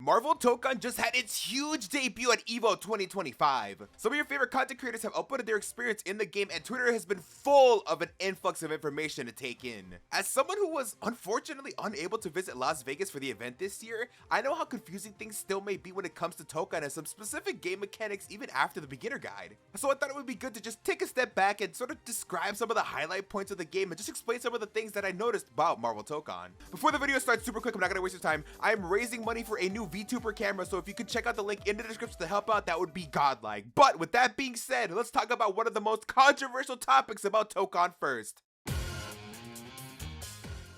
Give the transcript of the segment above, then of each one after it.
Marvel Tokon just had its huge debut at EVO 2025. Some of your favorite content creators have uploaded their experience in the game, and Twitter has been full of an influx of information to take in. As someone who was unfortunately unable to visit Las Vegas for the event this year, I know how confusing things still may be when it comes to Tokon and some specific game mechanics even after the beginner guide. So I thought it would be good to just take a step back and sort of describe some of the highlight points of the game and just explain some of the things that I noticed about Marvel Tokon. Before the video starts super quick, I'm not gonna waste your time. I am raising money for a new VTuber camera, so if you could check out the link in the description to help out, that would be godlike. But with that being said, let's talk about one of the most controversial topics about Tokon first.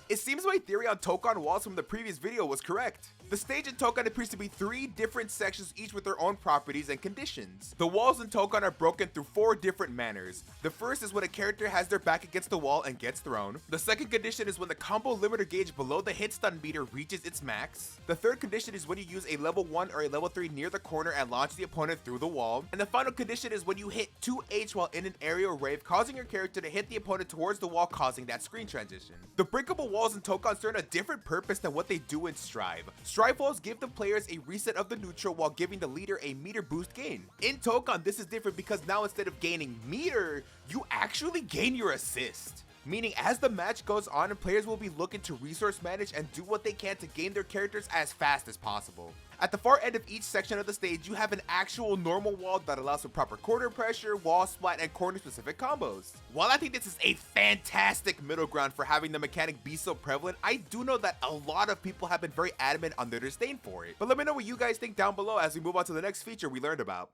It seems my theory on Tokon Walls from the previous video was correct. The stage in Tokon appears to be 3 different sections, each with their own properties and conditions. The walls in Tokon are broken through 4 different manners. The first is when a character has their back against the wall and gets thrown. The second condition is when the combo limiter gauge below the hit stun meter reaches its max. The third condition is when you use a level 1 or a level 3 near the corner and launch the opponent through the wall. And the final condition is when you hit 2H while in an aerial rave, causing your character to hit the opponent towards the wall, causing that screen transition. The breakable walls in Tokon serve a different purpose than what they do in Strive. Strive walls give the players a reset of the neutral while giving the leader a meter boost gain. In Tokon, this is different because now instead of gaining meter, you actually gain your assist. Meaning as the match goes on, players will be looking to resource manage and do what they can to gain their characters as fast as possible. At the far end of each section of the stage, you have an actual normal wall that allows for proper corner pressure, wall splat, and corner specific combos. While I think this is a fantastic middle ground for having the mechanic be so prevalent, I do know that a lot of people have been very adamant on their disdain for it. But let me know what you guys think down below as we move on to the next feature we learned about.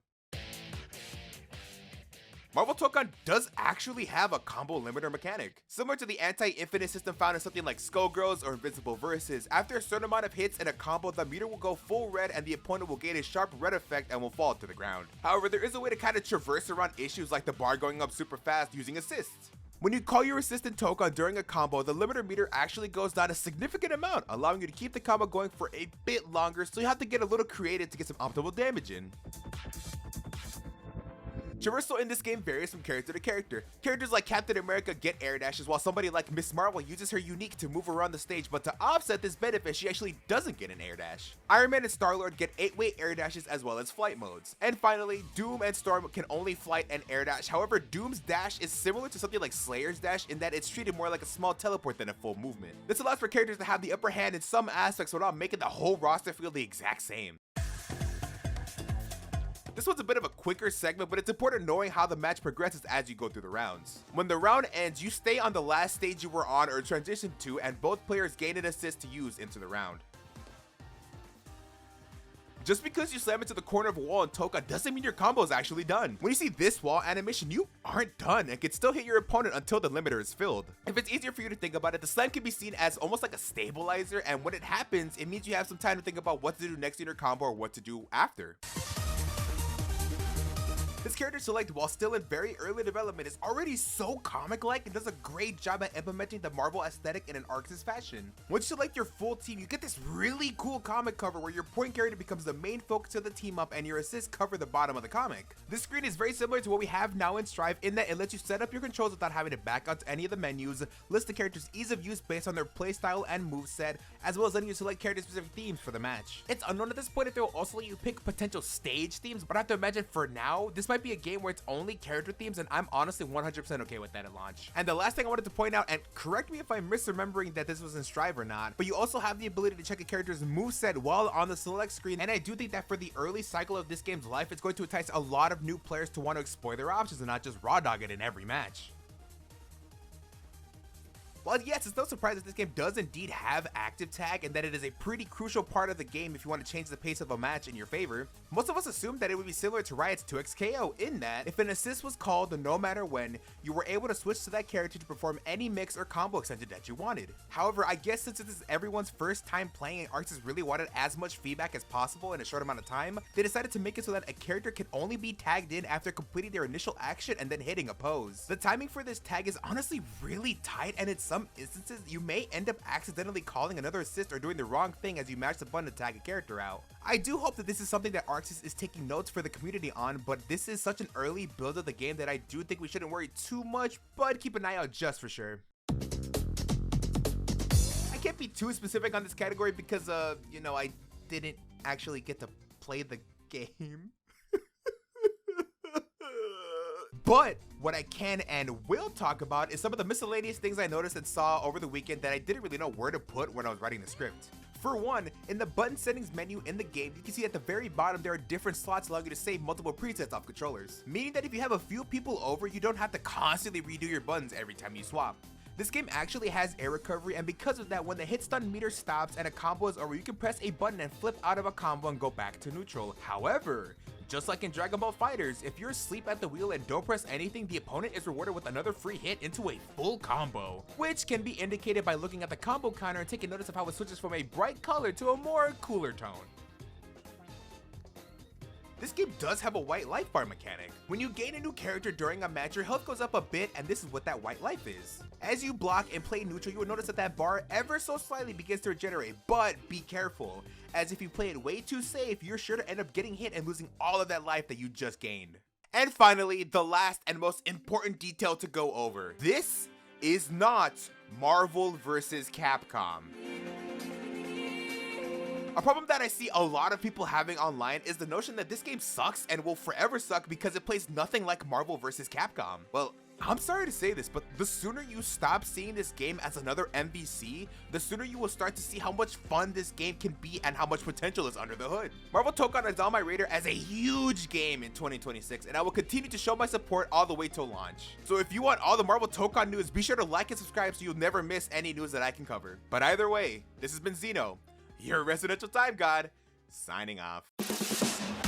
Marvel Tokon does actually have a combo limiter mechanic. Similar to the anti-infinite system found in something like Skullgirls or Invincible Versus, after a certain amount of hits in a combo, the meter will go full red and the opponent will gain a sharp red effect and will fall to the ground. However, there is a way to kind of traverse around issues like the bar going up super fast using assists. When you call your assist in Tokon during a combo, the limiter meter actually goes down a significant amount, allowing you to keep the combo going for a bit longer, so you have to get a little creative to get some optimal damage in. Traversal in this game varies from character to character. Characters like Captain America get air dashes, while somebody like Miss Marvel uses her unique to move around the stage, but to offset this benefit, she actually doesn't get an air dash. Iron Man and Star-Lord get 8-way air dashes as well as flight modes. And finally, Doom and Storm can only flight and air dash. However, Doom's dash is similar to something like Slayer's dash in that it's treated more like a small teleport than a full movement. This allows for characters to have the upper hand in some aspects without making the whole roster feel the exact same. This one's a bit of a quicker segment, but it's important knowing how the match progresses as you go through the rounds. When the round ends, you stay on the last stage you were on or transition to, and both players gain an assist to use into the round. Just because you slam into the corner of a wall in Tokon doesn't mean your combo is actually done. When you see this wall animation, you aren't done and can still hit your opponent until the limiter is filled. If it's easier for you to think about it, the slam can be seen as almost like a stabilizer, and when it happens, it means you have some time to think about what to do next in your combo or what to do after. This character select, while still in very early development, is already so comic-like and does a great job at implementing the Marvel aesthetic in an Arx's fashion. Once you select your full team, you get this really cool comic cover where your point character becomes the main focus of the team up and your assists cover the bottom of the comic. This screen is very similar to what we have now in Strive in that it lets you set up your controls without having to back out to any of the menus, list the character's ease of use based on their playstyle and moveset, as well as letting you select character-specific themes for the match. It's unknown at this point if they will also let you pick potential stage themes, but I have to imagine for now, this might be a game where it's only character themes, and I'm honestly 100% okay with that at launch. And the last thing I wanted to point out, and correct me if I'm misremembering that this was in Strive or not, but you also have the ability to check a character's moveset while on the select screen, and I do think that for the early cycle of this game's life, it's going to entice a lot of new players to want to explore their options and not just raw dog it in every match. While yes, it's no surprise that this game does indeed have active tag and that it is a pretty crucial part of the game if you want to change the pace of a match in your favor, most of us assumed that it would be similar to Riot's 2xKO in that if an assist was called no matter when, you were able to switch to that character to perform any mix or combo extension that you wanted. However, I guess since this is everyone's first time playing and Arxis really wanted as much feedback as possible in a short amount of time, they decided to make it so that a character can only be tagged in after completing their initial action and then hitting a pose. The timing for this tag is honestly really tight, and in some instances, you may end up accidentally calling another assist or doing the wrong thing as you mash the button to tag a character out. I do hope that this is something that Arxis is taking notes for the community on, but this is such an early build of the game that I do think we shouldn't worry too much, but keep an eye out just for sure. I can't be too specific on this category because, you know, I didn't actually get to play the game. But what I can and will talk about is some of the miscellaneous things I noticed and saw over the weekend that I didn't really know where to put when I was writing the script. For one, in the button settings menu in the game, you can see at the very bottom there are different slots allowing you to save multiple presets off controllers, meaning that if you have a few people over, you don't have to constantly redo your buttons every time you swap. This game actually has air recovery, and because of that, when the hit stun meter stops and a combo is over, you can press a button and flip out of a combo and go back to neutral. However, just like in Dragon Ball FighterZ, if you're asleep at the wheel and don't press anything, the opponent is rewarded with another free hit into a full combo, which can be indicated by looking at the combo counter and taking notice of how it switches from a bright color to a more cooler tone. This game does have a white life bar mechanic. When you gain a new character during a match, your health goes up a bit, and this is what that white life is. As you block and play neutral, you will notice that that bar ever so slightly begins to regenerate, but be careful, as if you play it way too safe, you're sure to end up getting hit and losing all of that life that you just gained. And finally, the last and most important detail to go over. This is not Marvel vs. Capcom. A problem that I see a lot of people having online is the notion that this game sucks and will forever suck because it plays nothing like Marvel vs. Capcom. Well, I'm sorry to say this, but the sooner you stop seeing this game as another MVC, the sooner you will start to see how much fun this game can be and how much potential is under the hood. Marvel Tokon is on my radar as a huge game in 2026, and I will continue to show my support all the way till launch. So if you want all the Marvel Tokon news, be sure to like and subscribe so you'll never miss any news that I can cover. But either way, this has been Zeno, your residential time god, signing off.